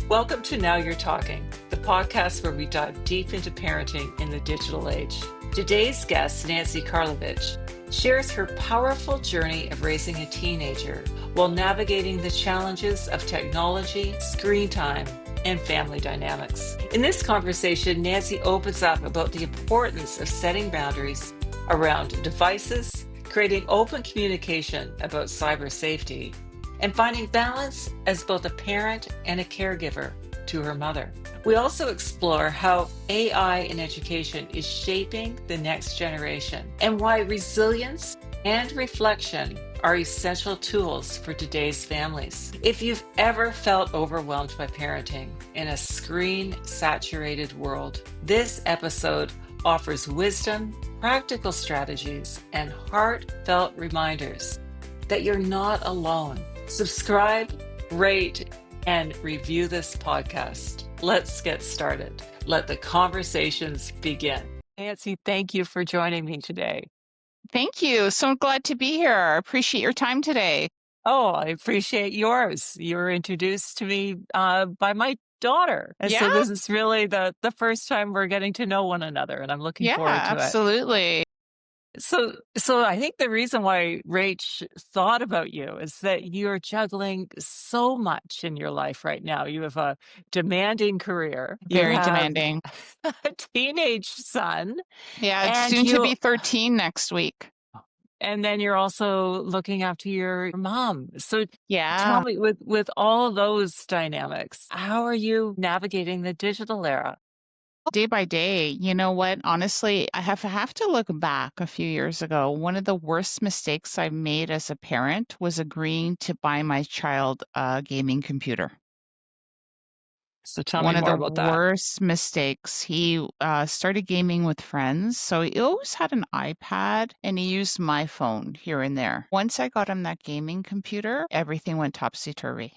Welcome to Now You're Talking, the podcast where we dive deep into parenting in the digital age. Today's guest, Nancy Karlovich, shares her powerful journey of raising a teenager while navigating the challenges of technology, screen time, and family dynamics. In this conversation, Nancy opens up about the importance of setting boundaries around devices, creating open communication about cyber safety, and finding balance as both a parent and a caregiver to her mother. We also explore how AI in education is shaping the next generation and why resilience and reflection are essential tools for today's families. If you've ever felt overwhelmed by parenting in a screen-saturated world, this episode offers wisdom, practical strategies, and heartfelt reminders that you're not alone. Subscribe, rate, and review this podcast. Let's get started. Let the conversations begin. Nancy, thank you for joining me today. Thank you. So glad to be here. I appreciate your time today. Oh, I appreciate yours. You were introduced to me by my daughter. And so Yeah, this is really the first time we're getting to know one another, and I'm looking yeah, forward to it. absolutely. So I think the reason why Rach thought about you is that you're juggling so much in your life right now. You have a demanding career, you Very have demanding. a teenage son, Yeah, it's and soon to you be 13 next week. and then you're also looking after your mom. So tell Yeah. me, with all those dynamics, how are you navigating the digital era? Day by day, you know what? Honestly, I have to look back a few years ago. One of the worst mistakes I made as a parent was agreeing to buy my child a gaming computer. So tell me One of more the about that. worst mistakes. He started gaming with friends. So he always had an iPad and he used my phone here and there. Once I got him that gaming computer, everything went topsy-turvy.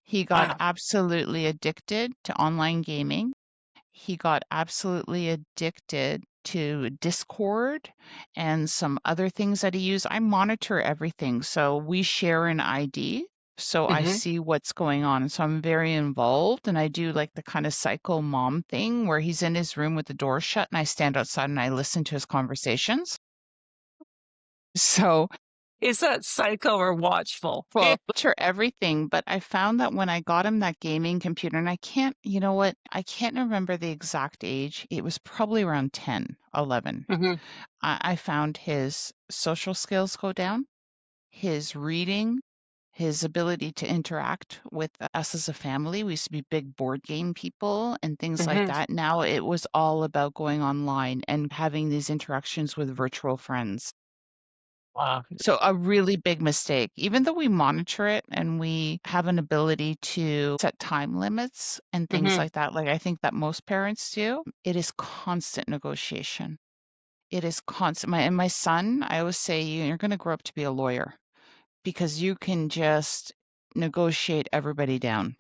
He got Wow. absolutely addicted to online gaming. He got absolutely addicted to Discord and some other things that he used. I monitor everything. So we share an ID. So I Hmm. see what's going on. So I'm very involved and I do like the kind of psycho mom thing where he's in his room with the door shut and I stand outside and I listen to his conversations. So Is that psycho or watchful? well, sure, everything, but I found that when I got him that gaming computer, and I can't, you know what? I can't remember the exact age. It was probably around 10, 11. Hmm. I found his social skills go down, his reading, his ability to interact with us as a family. We used to be big board game people and things like Hmm. that. Now it was all about going online and having these interactions with virtual friends. Wow. So a really big mistake, even though we monitor it and we have an ability to set time limits and things Hmm. like that, like I think that most parents do, it is constant negotiation. It is constant. My son, I always say, you're going to grow up to be a lawyer because you can just negotiate everybody down.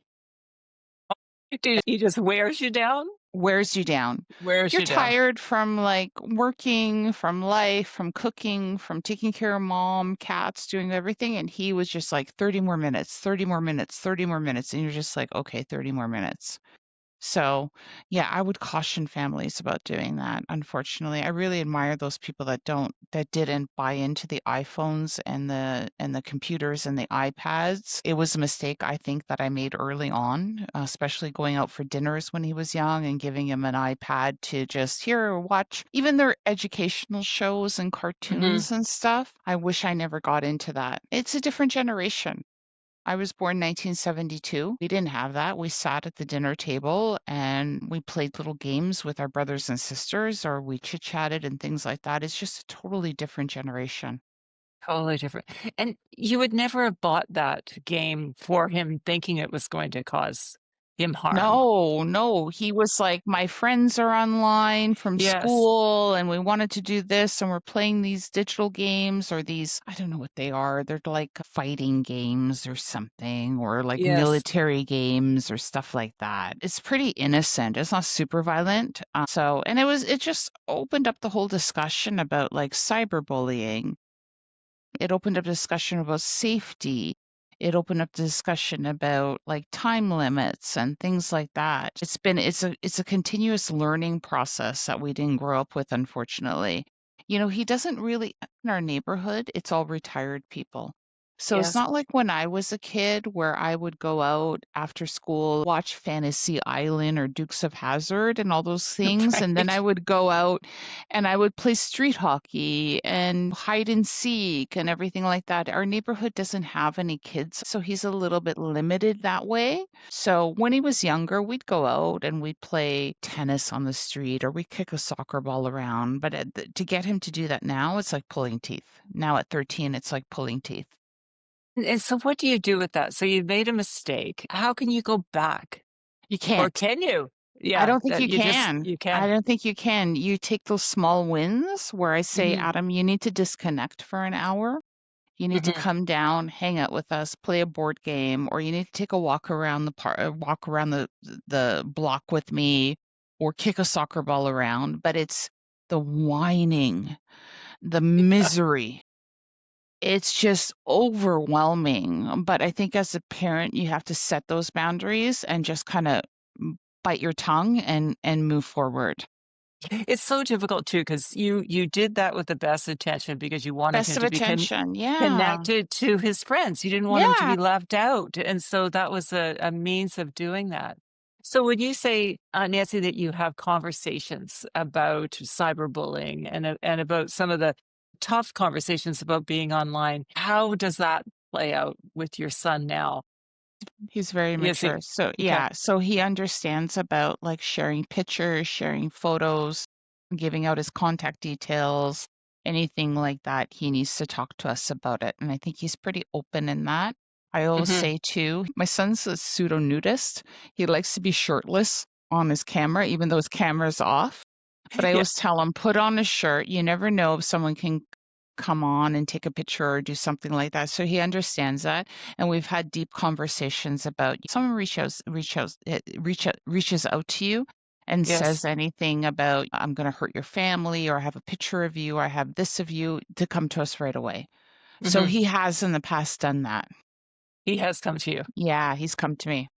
Dude, he just wears you down? Wears you down. Wears You're you down. tired from like working, from life, from cooking, from taking care of mom, cats, doing everything. And he was just like 30 more minutes, 30 more minutes, 30 more minutes. And you're just like, okay, 30 more minutes. So, yeah, I would caution families about doing that. Unfortunately, I really admire those people that didn't buy into the iPhones and the computers and the iPads. It was a mistake I think that I made early on, especially going out for dinners when he was young and giving him an iPad to just here watch even their educational shows and Hmm. cartoons and stuff. I wish I never got into that. It's a different generation. I was born 1972. We didn't have that. We sat at the dinner table and we played little games with our brothers and sisters, or we chit-chatted and things like that. It's just a totally different generation. Totally different. And you would never have bought that game for him thinking it was going to cause him harm. No, no, he was like, my friends are online from Yes. school and we wanted to do this and we're playing these digital games or these, I don't know what they are. They're like fighting games or something or like Yes. military games or stuff like that. It's pretty innocent. It's not super violent. And it just opened up the whole discussion about like cyberbullying. It opened up discussion about safety. It opened up the discussion about like time limits and things like that. It's a continuous learning process that we didn't grow up with, unfortunately. He doesn't really in our neighborhood, it's all retired people. So it's Yes. not like when I was a kid where I would go out after school, watch Fantasy Island or Dukes of Hazzard and all those things. And then I Right. would go out and I would play street hockey and hide and seek and everything like that. Our neighborhood doesn't have any kids, so he's a little bit limited that way. So when he was younger, we'd go out and we'd play tennis on the street or we'd kick a soccer ball around. But to get him to do that now, it's like pulling teeth. Now at 13, it's like pulling teeth. And so what do you do with that? So you made a mistake. How can you go back? You Or can't. can you? I Yeah, don't think that you you just can. you I can. don't think you can. You take those small wins where I say, Hmm. Adam, you need to disconnect for an hour. You need to Hmm. come down, hang out with us, play a board game, or you need to take a walk around the park, walk around the block with me, or kick a soccer ball around. But it's the whining, the misery. It's just overwhelming. But I think as a parent, you have to set those boundaries and just kind of bite your tongue and move forward. It's so difficult too because you did that with the best intention because you wanted Best him of to be attention. Yeah. connected to his friends. You didn't want him to Yeah. be left out, and so that was a means of doing that. So when you say, Nancy, that you have conversations about cyberbullying and about some of the tough conversations about being online, how does that play out with your son now? He's very Yes, mature. So okay. yeah, so he understands about like sharing pictures, sharing photos, giving out his contact details, anything like that. He needs to talk to us about it. And I think he's pretty open in that. I always Hmm. say too, my son's a pseudo nudist. He likes to be shirtless on his camera, even though his camera's off. But I Yeah. always tell him, put on a shirt. You never know if someone can come on and take a picture or do something like that. So he understands that. And we've had deep conversations about someone reaches out to you and Yes. says anything about, I'm going to hurt your family, or I have a picture of you, or I have this of you, to come to us right away. So Hmm. he has in the past done that. He has come to you. Yeah, he's come to me.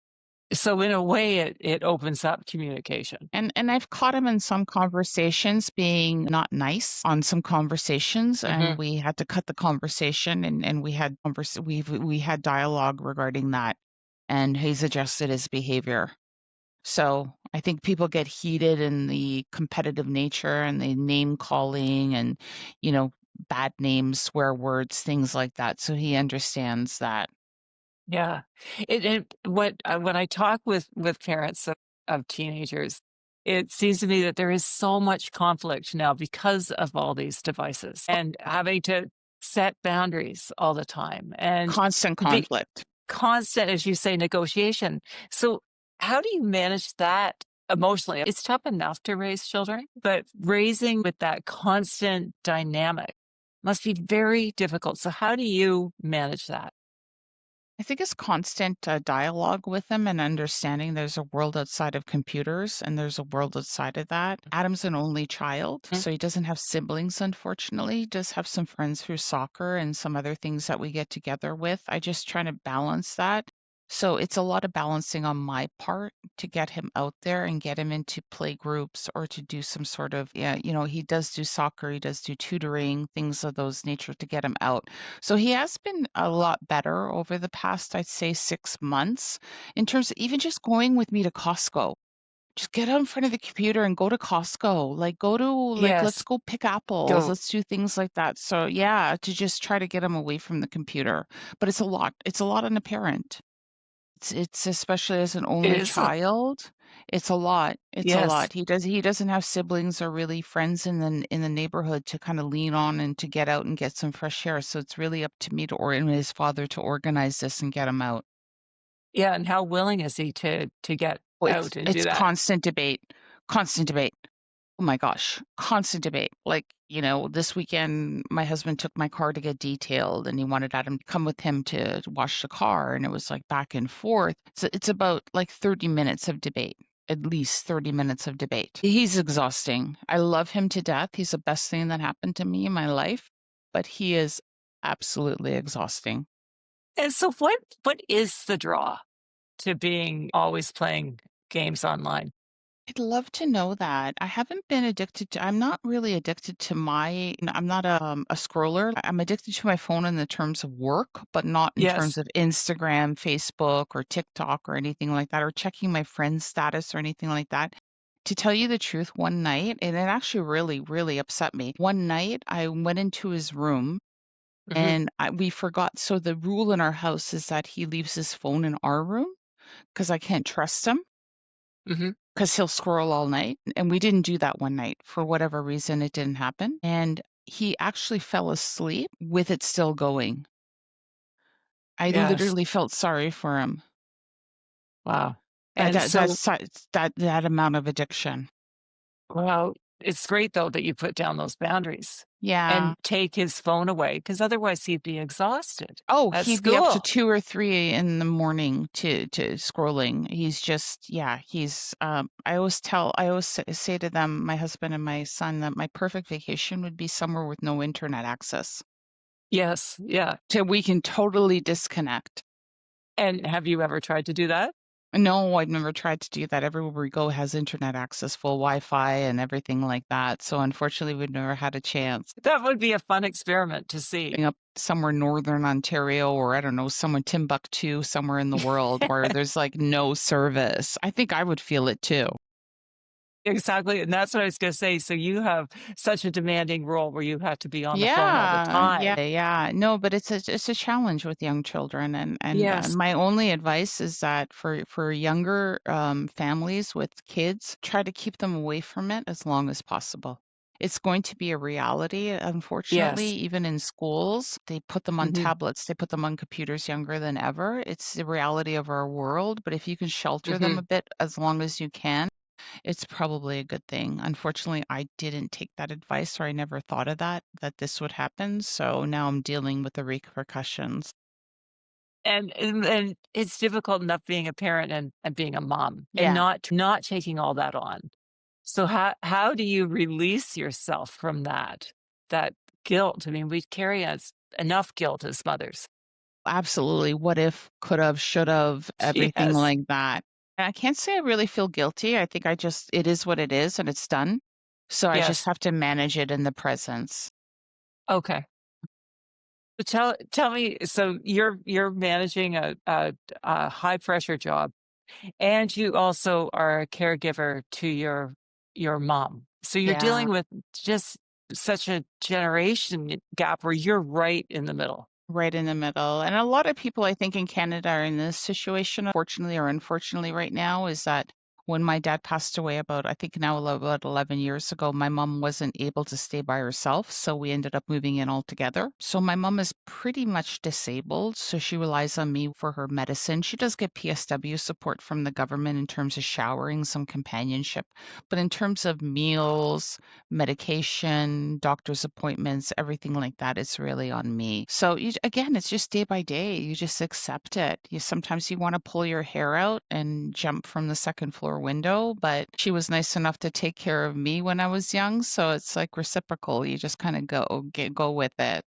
So in a way, it opens up communication. And I've caught him in some conversations being not nice on some conversations, Hmm. and we had to cut the conversation, and we had dialogue regarding that, and he's adjusted his behavior. So I think people get heated in the competitive nature and the name calling and, you know, bad names, swear words, things like that. So he understands that. Yeah. When I talk with parents of teenagers, it seems to me that there is so much conflict now because of all these devices and having to set boundaries all the time and Constant be conflict. constant, as you say, negotiation. So how do you manage that emotionally? It's tough enough to raise children, but raising with that constant dynamic must be very difficult. So how do you manage that? I think it's constant dialogue with them and understanding there's a world outside of computers and there's a world outside of that. Adam's an only child, Mhm. so he doesn't have siblings, unfortunately. He does have some friends through soccer and some other things that we get together with. I just try to balance that. So it's a lot of balancing on my part to get him out there and get him into play groups or to do some sort of, yeah, he does do soccer, he does do tutoring, things of those nature to get him out. So he has been a lot better over the past, I'd say, 6 months in terms of even just going with me to Costco. Just get out in front of the computer and go to Costco. Like, let's Yes. go pick apples. Go. Let's do things like that. So, yeah, to just try to get him away from the computer. But it's a lot. It's a lot on a parent. It's especially as an It only is. child, it's a lot. It's a Yes. lot. He doesn't have siblings or really friends in the neighborhood to kind of lean on and to get out and get some fresh air. So it's really up to me and his father to organize this and get him out. Yeah, and how willing is he to get Oh, out and do it's that? constant debate. Constant debate. Oh my gosh, constant debate. Like, this weekend, my husband took my car to get detailed and he wanted Adam to come with him to wash the car. And it was like back and forth. So it's about like 30 minutes of debate, at least 30 minutes of debate. He's exhausting. I love him to death. He's the best thing that happened to me in my life, but he is absolutely exhausting. And so what is the draw to being always playing games online? I'd love to know that. I haven't been addicted to I'm not really addicted to I'm not a scroller. I'm addicted to my phone in the terms of work, but not in terms Yes. of Instagram, Facebook, or TikTok or anything like that, or checking my friend's status or anything like that. To tell you the truth, one night, and it actually really, really upset me. One night, I went into his room Hmm. and we forgot. So the rule in our house is that he leaves his phone in our room because I can't trust him. Hmm. 'Cause he'll squirrel all night, and we didn't do that one night. For whatever reason, it didn't happen, and he actually fell asleep with it still going. I Yes. literally felt sorry for him. Wow. That And that so, that's si that amount of addiction. well, it's great though that you put down those boundaries Yeah. and take his phone away because otherwise he'd be exhausted Oh, at he'd be up to school. 2 or 3 in the morning to scrolling. He's just yeah, I always say to them, my husband and my son, that my perfect vacation would be somewhere with no internet access. Yes. Yeah. So we can totally disconnect. And have you ever tried to do that? No, I've never tried to do that. Everywhere we go has internet access, full Wi-Fi and everything like that. So unfortunately, we've never had a chance. That would be a fun experiment to see. Being up somewhere northern Ontario or I don't know, somewhere Timbuktu, somewhere in the world where there's like no service. I think I would feel it too. Exactly. And that's what I was going to say. So you have such a demanding role where you have to be on the phone all the Yeah. time. Yeah. No, but it's a challenge with young children, and Yes. my only advice is that for younger families with kids, try to keep them away from it as long as possible. It's going to be a reality, unfortunately, Yes. even in schools. They put them on Hmm. tablets, they put them on computers younger than ever. It's the reality of our world, but if you can shelter them a Hmm. bit as long as you can, it's probably a good thing. Unfortunately, I didn't take that advice or I never thought of that this would happen. So now I'm dealing with the repercussions. And it's difficult enough being a parent and being a mom and Yeah, not taking all that on. So how do you release yourself from that guilt? I mean, we carry us enough guilt as mothers. absolutely. What if, could have, should have, everything Yes. like that. I can't say I really feel guilty. I think it is what it is and it's done. So I just Yes. have to manage it in the presence. Okay. So tell me, so you're managing a high pressure job, and you also are a caregiver to your mom. So you're Yeah. dealing with just such a generation gap where you're right in the middle. Right in the middle. And a lot of people, I think, in Canada are in this situation, fortunately or unfortunately, right now, is that when my dad passed away I think now about 11 years ago, my mom wasn't able to stay by herself. So we ended up moving in all together. So my mom is pretty much disabled. So she relies on me for her medicine. She does get PSW support from the government in terms of showering, some companionship. But in terms of meals, medication, doctor's appointments, everything like that, it's really on me. So again, it's just day by day. You just accept it. Sometimes you want to pull your hair out and jump from the second floor window, but she was nice enough to take care of me when I was young, so it's like reciprocal. You just kind of go with it.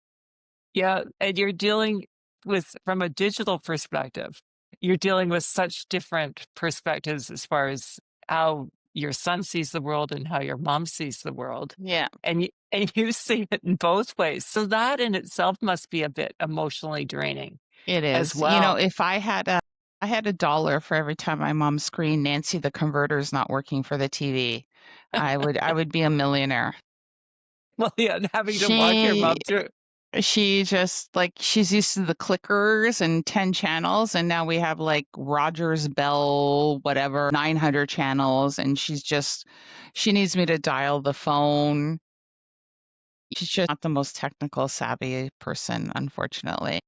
Yeah, and you're dealing with from a digital perspective, you're dealing with such different perspectives as far as how your son sees the world and how your mom sees the world. Yeah, And you see it in both ways. So that in itself must be a bit emotionally draining it as is. well. If I had a dollar for every time my mom screamed, "Nancy, the converter's not working for the TV," I would be a millionaire. Well, yeah, and having to walk your She mom through. she just like she's used to the clickers and 10 channels, and now we have like Rogers Bell whatever 900 channels, and she needs me to dial the phone. She's just not the most technical savvy person, unfortunately.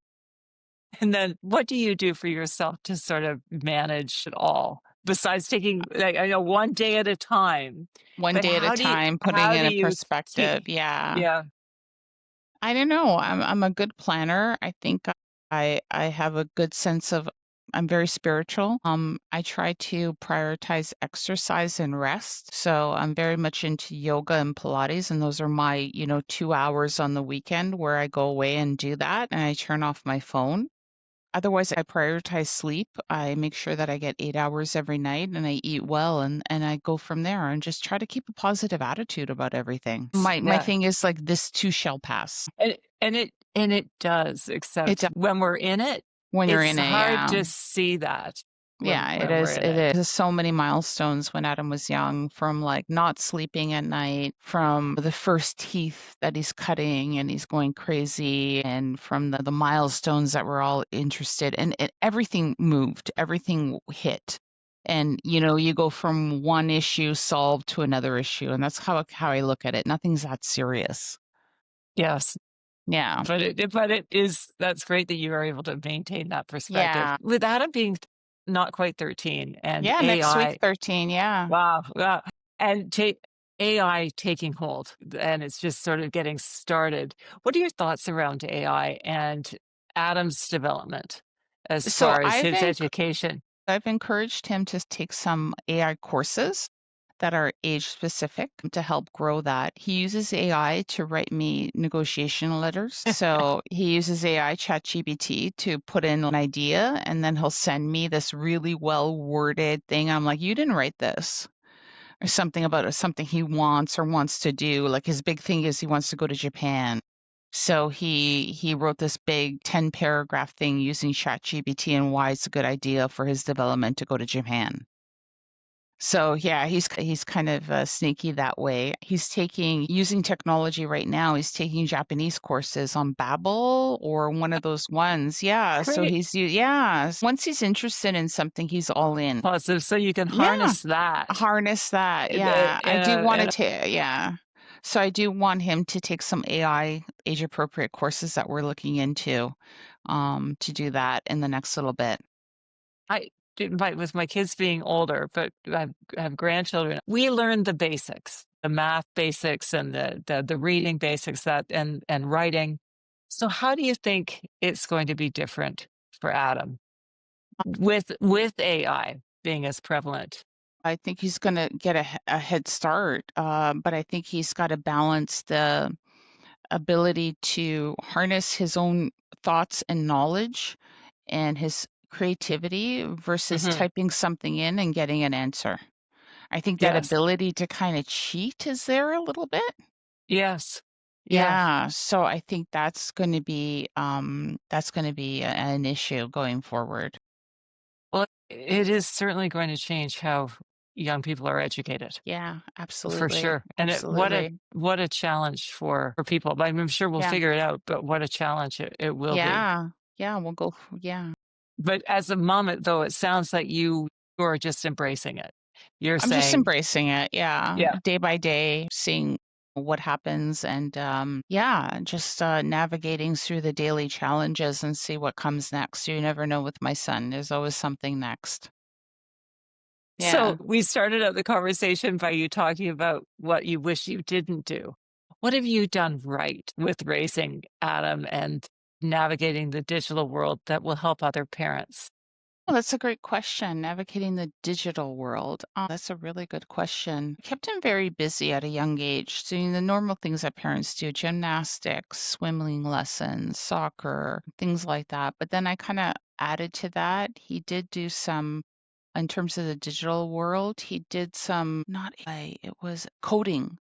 And then what do you do for yourself to sort of manage it all? Besides taking, like, I know one day at a time, One but day at a time, putting how in do a you perspective. take, Yeah. yeah. I don't know. I'm a good planner. I think I have a good sense of I'm very spiritual. I try to prioritize exercise and rest. So I'm very much into yoga and Pilates, and those are my, 2 hours on the weekend where I go away and do that and I turn off my phone. Otherwise, I prioritize sleep. I make sure that I get 8 hours every night and I eat well, and I go from there and just try to keep a positive attitude about everything. My Yeah. thing is like this too shall pass. And it does, It except does when we're in it, when you're it's in it, hard yeah. to see that Yeah, it when we're is. in It it. is. There's so many milestones when Adam was young, from like not sleeping at night, from the first teeth that he's cutting and he's going crazy, and from the milestones that we're all interested in. Everything moved, everything hit. And you go from one issue solved to another issue. And that's how I look at it. Nothing's that serious. Yes. Yeah. But that's great that you are able to maintain that perspective. Yeah. With Adam being not quite 13 and Yeah. Next week, AI, 13. Yeah. wow, wow, and AI taking hold, and it's just sort of getting started. What are your thoughts around AI and Adam's development as So far as his education? I've encouraged him to take some AI courses that are age specific to help grow that. He uses AI to write me negotiation letters. So he uses AI ChatGPT to put in an idea, and then he'll send me this really well worded thing. I'm like, you didn't write this. Or something about something he wants to do. Like his big thing is he wants to go to Japan. So he wrote this big 10 paragraph thing using ChatGPT and why it's a good idea for his development to go to Japan. So yeah, he's kind of sneaky that way. He's using technology right now. He's taking Japanese courses on Babbel or one of those ones. Yeah, so Great. yeah. Once he's interested in something, he's all in. Positive, so you can Yeah, harness that harness that. in a, Yeah, I in do a, want in to a yeah. So I do want him to take some AI age appropriate courses that we're looking into to do that in the next little bit. I didn't fight with my kids being older, but I have grandchildren. We learned the basics, the math basics and the reading basics and writing. So how do you think it's going to be different for Adam with AI being as prevalent? I think he's going to get a head start, but I think he's got to balance the ability to harness his own thoughts and knowledge and his creativity versus Hmm. typing something in and getting an answer. I think that Yes, ability to kind of cheat is there a little bit. yes, yes. Yeah, so I think that's going to be an issue going forward. Well, it is certainly going to change how young people are educated. Yeah, For absolutely. sure, and Absolutely. what a challenge for people, but I'm sure we'll Yeah. figure it out, but what a challenge it will be. Yeah. Yeah, yeah. But as a mom, though, it sounds like you're just embracing it. You're I'm just saying, embracing it. Yeah, "Yeah." day by day, seeing what happens and yeah, just navigating through the daily challenges and see what comes next. You never know with my son. There's always something next. So, Yeah. we started out the conversation by you talking about what you wish you didn't do. What have you done right with raising Adam and navigating the digital world that will help other parents? Well, that's a great question. Navigating the digital world. That's a really good question. Kept him very busy at a young age, doing the normal things that parents do: gymnastics, swimming lessons, soccer, things like that. But then I kind of added to that. He did do some, in terms of the digital world, he did some, not AI, it was coding.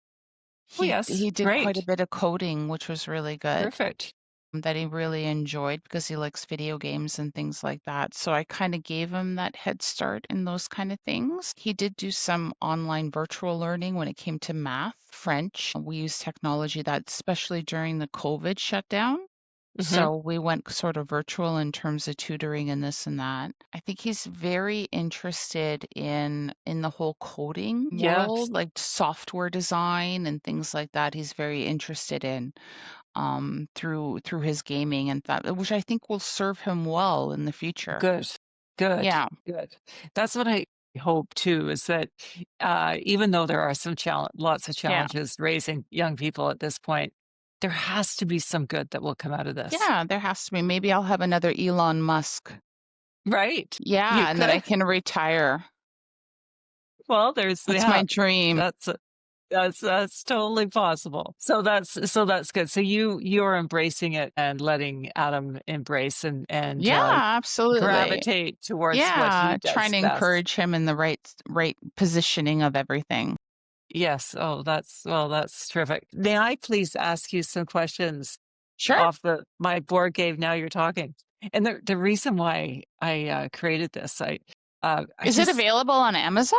Oh, yes, He did quite a great. bit of coding, which was really good Perfect. that he really enjoyed because he likes video games and things like that. So I kind of gave him that head start in those kind of things. He did do some online virtual learning when it came to math, French. We use technology that, especially during the COVID shutdown. Mhm. So we went sort of virtual in terms of tutoring and this and that. I think he's very interested in the whole coding Yes, world, like software design and things like that. He's very interested in through his gaming and that, which I think will serve him well in the future. good, good, Yeah, good. That's what I hope too, is that, even though there are lots of yeah, challenges raising young people at this point, there has to be some good that will come out of this. yeah. There has to be. Maybe I'll have another Elon Musk. Right. You Yeah, and then I could. can retire. Well, That's my dream. that's it. That's totally possible. So that's good. So you're embracing it and letting Adam embrace and Yeah, absolutely. gravitate towards what he Yeah, trying does to best. encourage him in the right positioning of everything. Yes. Oh, that's terrific. May I please ask you some questions Sure. off the my board game now you're talking? And the reason why I created this, I Is it just available on Amazon?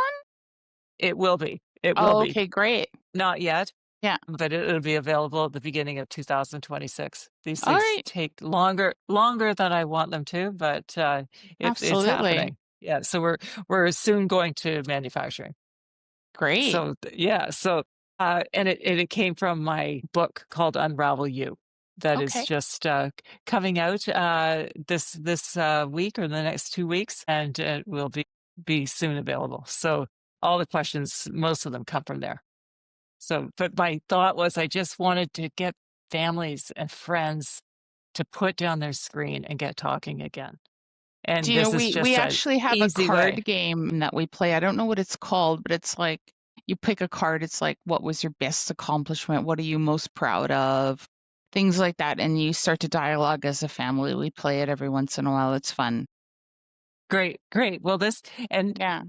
it will be. It will Oh, be. okay, great. Not yet, Yeah. but it'll be available at the beginning of 2026. These All things right. take longer than I want them to, but it's Absolutely. happening. Yeah, so we're soon going to manufacturing. Great. So yeah, so and it came from my book called Unravel You, that is Okay. just coming out this week or the next 2 weeks, and it will be soon available. So all the questions, most of them come from there. So, but my thought was I just wanted to get families and friends to put down their screen and get talking again. Do And you know, this is we just an actually have a easy way. card game that we play. I don't know what it's called, but it's like you pick a card. It's like, what was your best accomplishment? What are you most proud of? Things like that. And you start to dialogue as a family. We play it every once in a while. It's fun. Great, great. Well, and Yeah.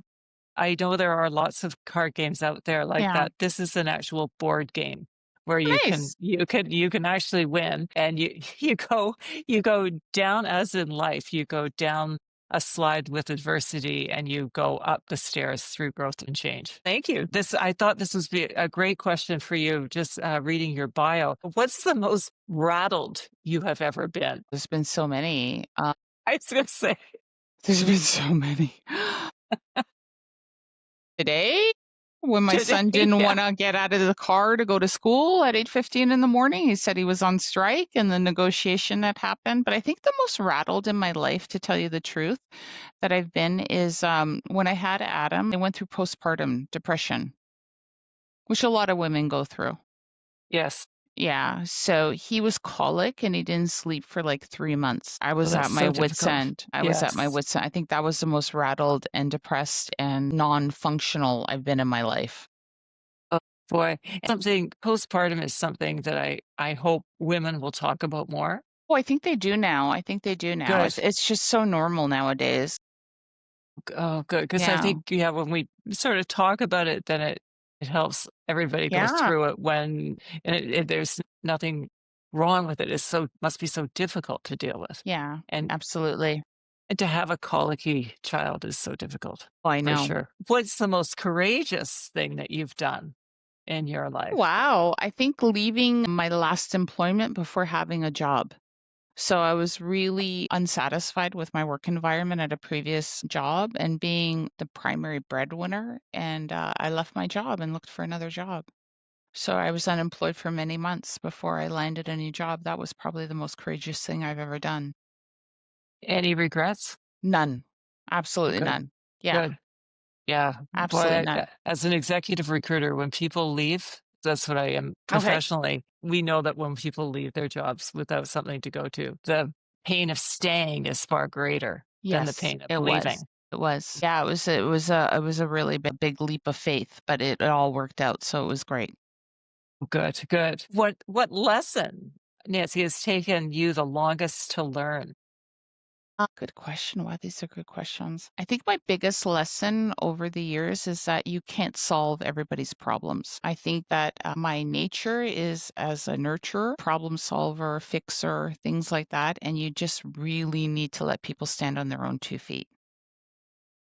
I know there are lots of card games out there like Yeah. that. This is an actual board game where Nice. you can actually win, and you go down as in life. You go down a slide with adversity, and you go up the stairs through growth and change. Thank you. This I thought this was be a great question for you. Just reading your bio, what's the most rattled you have ever been? There's been so many. I was going to say There's been so many. Today, when my today. son didn't Yeah. want to get out of the car to go to school at 8:15 in the morning, he said he was on strike and the negotiation that happened. But I think the most rattled in my life, to tell you the truth, that I've been is when I had Adam, I went through postpartum depression, which a lot of women go through. Yes. Yeah, so he was colic and he didn't sleep for like 3 months. I Oh, was that's at my so wit's difficult. end. I was at my Yes. wit's end. I think that was the most rattled and depressed and non-functional I've been in my life. Oh, boy. Something postpartum is something that I hope women will talk about more. Oh, I think they do now. I think they do now. Good. It's just so normal nowadays. Oh, good. Because I Yeah. think, yeah, when we sort of talk about it, then it helps everybody go Yeah. through it there's nothing wrong with it. It's so must be so difficult to deal with. Yeah. And Absolutely. and to have a colicky child is so difficult, Oh, I for know. sure. What's the most courageous thing that you've done in your life? Wow. I think leaving my last employment before having a job. So I was really unsatisfied with my work environment at a previous job and being the primary breadwinner. And I left my job and looked for another job. So I was unemployed for many months before I landed a new job. That was probably the most courageous thing I've ever done. Any regrets? None. Oh, Absolutely good. none. Yeah, Good. Yeah, absolutely boy, none. as an executive recruiter, when people leave, that's what I am Okay. professionally. We know that when people leave their jobs without something to go to, the pain of staying is far greater than the Yes, pain of it was. leaving. It was. Yeah, it was a really big leap of faith, but it all worked out, so it was great. Good, good. What lesson, Nancy, has taken you the longest to learn? Good question. Wow, these are good questions. I think my biggest lesson over the years is that you can't solve everybody's problems. I think that my nature is as a nurturer, problem solver, fixer, things like that, and you just really need to let people stand on their own 2 feet.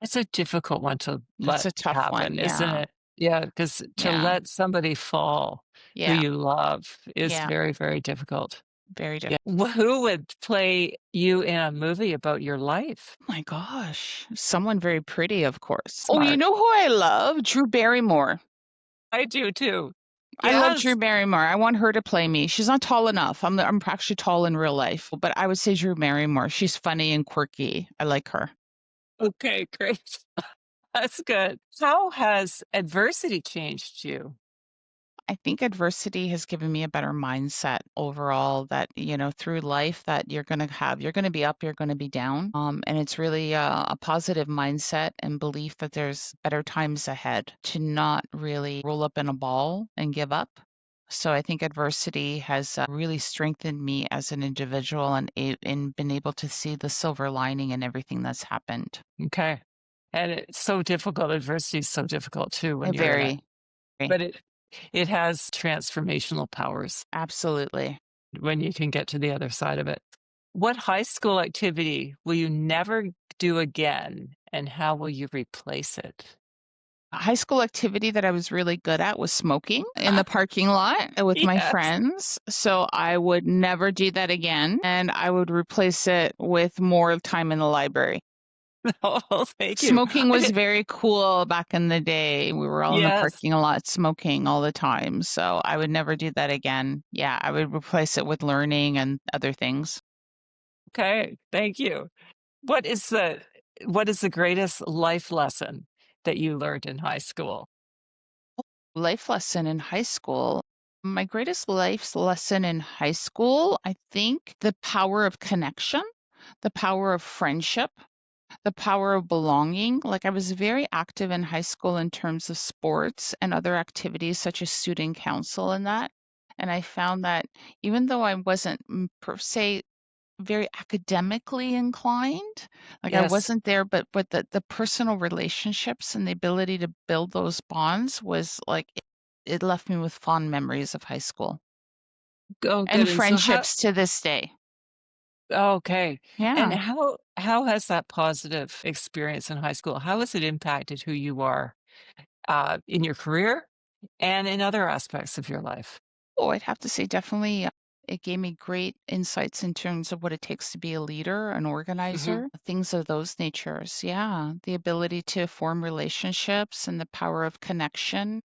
It's a difficult one to That's let a tough one. happen, isn't Yeah. it? Yeah, because to Yeah. let somebody fall who Yeah. you love is Yeah. very, very difficult. Very Yeah. different. Who would play you in a movie about your life? Oh my gosh. Someone very pretty, of course. Oh, you Smart. know who I love? Drew Barrymore. I do too. I love Drew Yes. Barrymore. I want her to play me. She's not tall enough. I'm actually tall in real life, but I would say Drew Barrymore. She's funny and quirky. I like her. Okay, great. That's good. How has adversity changed you? I think adversity has given me a better mindset overall that, through life that you're going to be up, you're going to be down. And it's really a positive mindset and belief that there's better times ahead to not really roll up in a ball and give up. So I think adversity has really strengthened me as an individual and been able to see the silver lining in everything that's happened. Okay. And it's so difficult. Adversity is so difficult too when you're in it. Very, very, But it has transformational powers absolutely. when you can get to the other side of it. What high school activity will you never do again, and how will you replace it? A high school activity that I was really good at was smoking in the parking lot with my Yes. friends. So I would never do that again. And I would replace it with more time in the library. Oh, thank you. Smoking was very cool back in the day. We were all in the Yes. parking lot smoking all the time. So I would never do that again. Yeah, I would replace it with learning and other things. Okay. Thank you. What is the what is the greatest life lesson that you learned in high school? Life lesson in high school. My greatest life lesson in high school, I think the power of connection, the power of friendship, the power of belonging. Like I was very active in high school in terms of sports and other activities such as student council and that. And I found that even though I wasn't per se very academically inclined. Like I Yes. wasn't there, but the personal relationships and the ability to build those bonds was like it left me with fond memories of high school Oh, and good. And so friendships to this day. okay. And Yeah. how has that positive experience in high school, how has it impacted who you are, in your career and in other aspects of your life? Oh, I'd have to say definitely it gave me great insights in terms of what it takes to be a leader, an Mhm. organizer, things of those natures. Yeah, the ability to form relationships and the power of connection.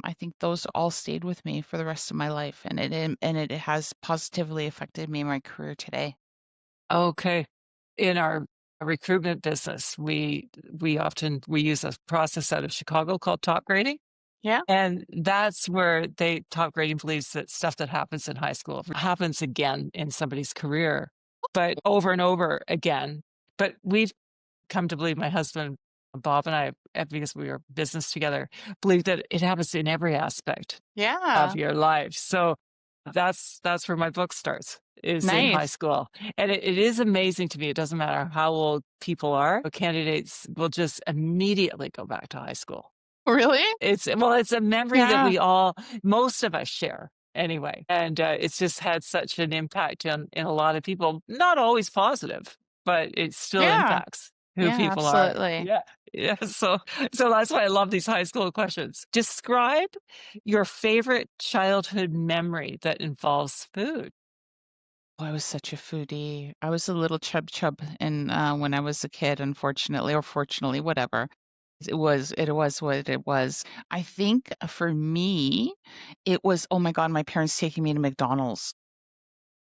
I think those all stayed with me for the rest of my life, and it has positively affected me in my career today. Okay. In our recruitment business, we use a process out of Chicago called top grading. Yeah. And that's where they top grading believes that stuff that happens in high school happens again in somebody's career, but over and over again. But we've come to believe, my husband, Bob, and I, because we were business together, believe that it happens in every aspect of Yeah. your life. So that's where my book starts, is in high Nice. school. And it is amazing to me. It doesn't matter how old people are, candidates will just immediately go back to high school. Really? It's a memory that Yeah. most of us share anyway, and, it's just had such an impact on in a lot of people, not always positive, but it still Yeah. impacts who Yeah, people are. absolutely. Yeah, yeah, so that's why I love these high school questions. Describe your favorite childhood memory that involves food. Oh, I was such a foodie. I was a little chub in when I was a kid, unfortunately, or fortunately, whatever. It was what it was. I think for me, it was, oh my God, my parents taking me to McDonald's.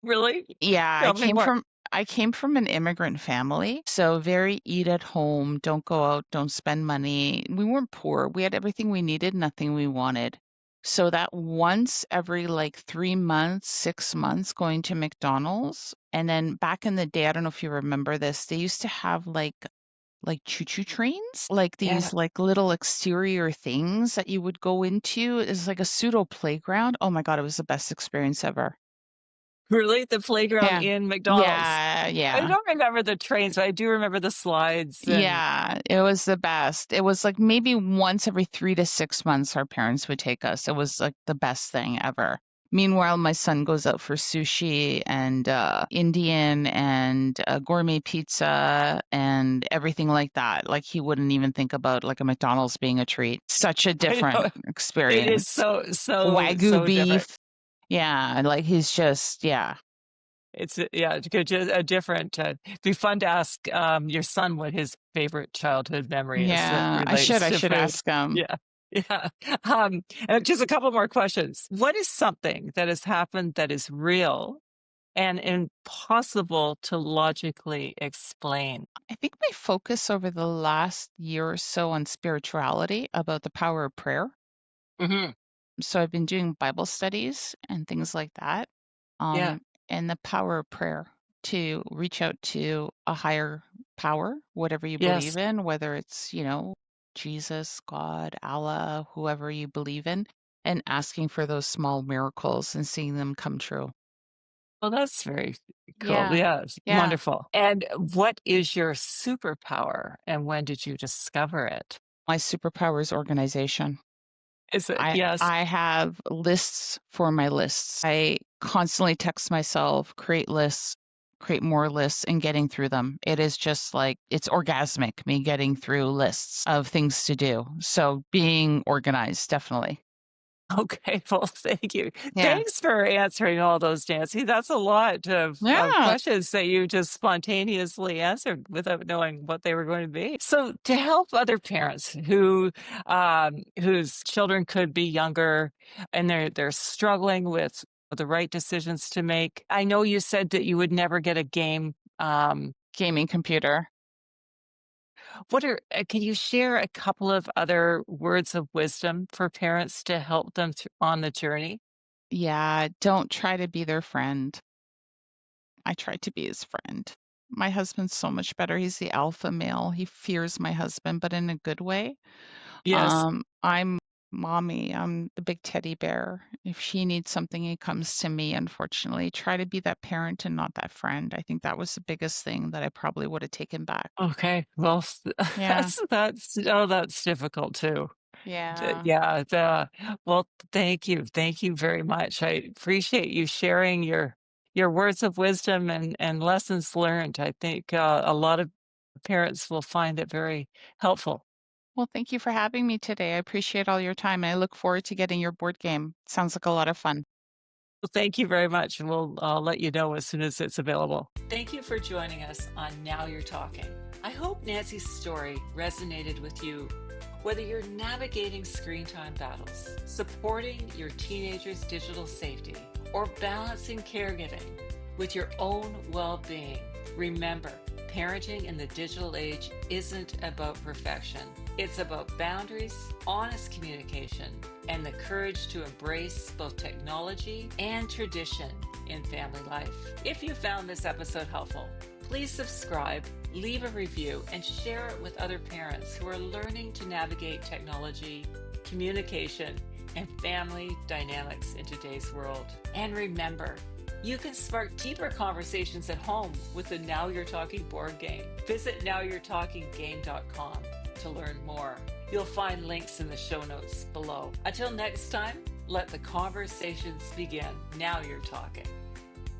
Really? Yeah, Tell me more. I came from an immigrant family, so very eat at home, don't go out, don't spend money. We weren't poor. We had everything we needed, nothing we wanted. So that once every like 3 months, 6 months going to McDonald's. And then back in the day, I don't know if you remember this, they used to have like choo-choo trains, like Yeah. these like little exterior things that you would go into. It's like a pseudo playground. Oh my God, it was the best experience ever. Really? The playground Yeah. in McDonald's? Yeah, I yeah. don't remember the trains, but I do remember the slides and Yeah, it was the best. It was like maybe once every 3 to 6 months our parents would take us. It was like the best thing ever. Meanwhile, my son goes out for sushi and Indian and gourmet pizza and everything like that. Like he wouldn't even think about like a McDonald's being a treat. Such a I different know it is experience. so Wagyu different. beef. Yeah, like he's just, yeah. Yeah, it's good, just a different, it'd be fun to ask, your son what his favorite childhood memory is that Yeah, relates I to should food. ask him. Yeah, yeah. And just a couple more questions. What is something that has happened that is real and impossible to logically explain? I think my focus over the last year or so on spirituality about the power of prayer. Mhm. So I've been doing Bible studies and things like that, Yeah. um, and the power of prayer to reach out to a higher power, whatever you believe Yes. in, whether it's, Jesus, God, Allah, whoever you believe in, and asking for those small miracles and seeing them come true. Well, that's very cool. Yeah. Yeah, it's Yeah. wonderful. And what is your superpower, and when did you discover it? My Superpowers organization. Is it I yes. I have lists for my lists. I constantly text myself, create lists, create more lists, and getting through them. It is just like it's orgasmic, me getting through lists of things to do. So being organized, definitely. Okay, well, thank you. Yeah. Thanks for answering all those, Nancy. That's a lot of Yeah. questions that you just spontaneously answered without knowing what they were going to be. So, to help other parents whose children could be younger and they're struggling with the right decisions to make, I know you said that you would never get a game. Gaming computer. What are can you share a couple of other words of wisdom for parents to help them on the journey? Yeah. Don't try to be their friend. I tried to be his friend. My husband's so much better. He's the alpha male. He fears my husband, but in a good way. Yes. I'm mommy. I'm the big teddy bear. If she needs something, he comes to me, unfortunately. Try to be that parent and not that friend. I think that was the biggest thing that I probably would have taken back. Okay. Well, Yeah. that's difficult too. Yeah. Yeah. Well, thank you. Thank you very much. I appreciate you sharing your words of wisdom and lessons learned. I think a lot of parents will find it very helpful. Well, thank you for having me today. I appreciate all your time. I look forward to getting your board game. Sounds like a lot of fun. Well, thank you very much, and I'll let you know as soon as it's available. Thank you for joining us on Now You're Talking. I hope Nancy's story resonated with you. Whether you're navigating screen time battles, supporting your teenager's digital safety, or balancing caregiving with your own well being, remember parenting in the digital age isn't about perfection. It's about boundaries, honest communication, and the courage to embrace both technology and tradition in family life. If you found this episode helpful, please subscribe, leave a review, and share it with other parents who are learning to navigate technology, communication, and family dynamics in today's world. And remember, you can spark deeper conversations at home with the Now You're Talking board game. Visit nowyourtalkinggame.com to learn more. You'll find links in the show notes below. Until next time, let the conversations begin. Now you're talking.